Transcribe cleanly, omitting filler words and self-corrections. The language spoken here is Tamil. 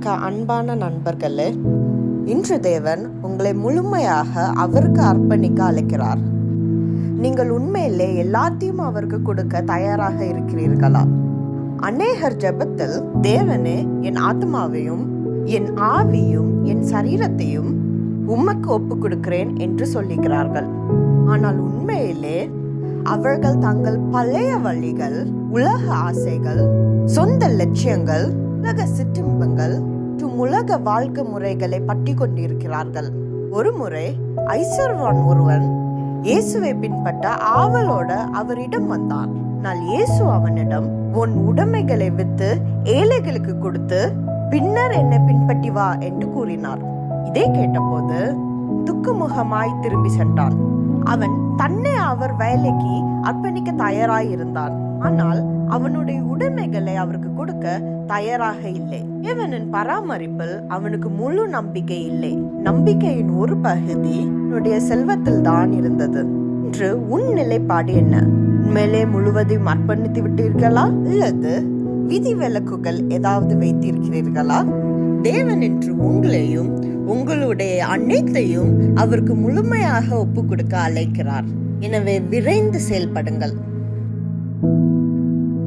எனக்கு அன்பான நண்பர்களே, இன்று தேவன் உங்களை முழுமையாக அவருக்கு அர்ப்பணிக்க அழைக்கிறார். நீங்கள் உண்மையிலே எல்லாத்தையும் அவருக்கு கொடுக்க தயாராக இருக்கிறீர்களா? அநேகர் ஜெபத்தில் தேவனே, என் ஆத்மாவையும் என் ஆவியும் என் சரீரத்தையும் உமக்கு ஒப்பு கொடுக்கிறேன் என்று சொல்லுகிறார்கள். ஆனால் உண்மையிலே அவர்கள் தங்கள் பழைய வழிகள், உலக ஆசைகள், சொந்த லட்சியங்கள், உலக சிற்றின்பங்கள், உலக வாழ்க்கை முறைகளை பற்றி கொண்டிருக்கிறார்கள். ஒரு முறை ஐஸ்வர்வான் ஒருவன் இயேசுவை பின்பற்ற ஆவலோட அவரிடம் வந்தான். ஆனால் இயேசு அவனிடம், உன் உடைமைகளை வித்து ஏழைகளுக்கு கொடுத்து பின்னர் என்னை பின்பற்றி வா என்று கூறினார். இதை கேட்டபோது துக்கமுகமாய் திரும்பி சென்றான். அவன் தன்னை அவர் வேலைக்கு அர்ப்பணிக்க தயாராயிருந்தான். ஆனால் அவனுடைய உடைமைகளை அவருக்கு கொடுக்க தயாராக இல்லை. தேவனின் பராமரிப்பில் அவனுக்கு முழு நம்பிக்கை இல்லை. நம்பிக்கையின் ஒரு பகுதி அவனுடைய செல்வத்தில் தான் இருந்தது. இன்று உன் நிலைப்பாடு என்ன? உண்மையிலே முழுவதையும் அர்ப்பணித்து விட்டீர்களா, அல்லது விதி விலக்குகள் ஏதாவது வைத்திருக்கிறீர்களா? தேவன் என்று உங்களையும் உங்களுடைய அனைத்தையும் அவருக்கு முழுமையாக ஒப்பு கொடுக்க அழைக்கிறார். எனவே விரைந்து செயல்படுங்கள்.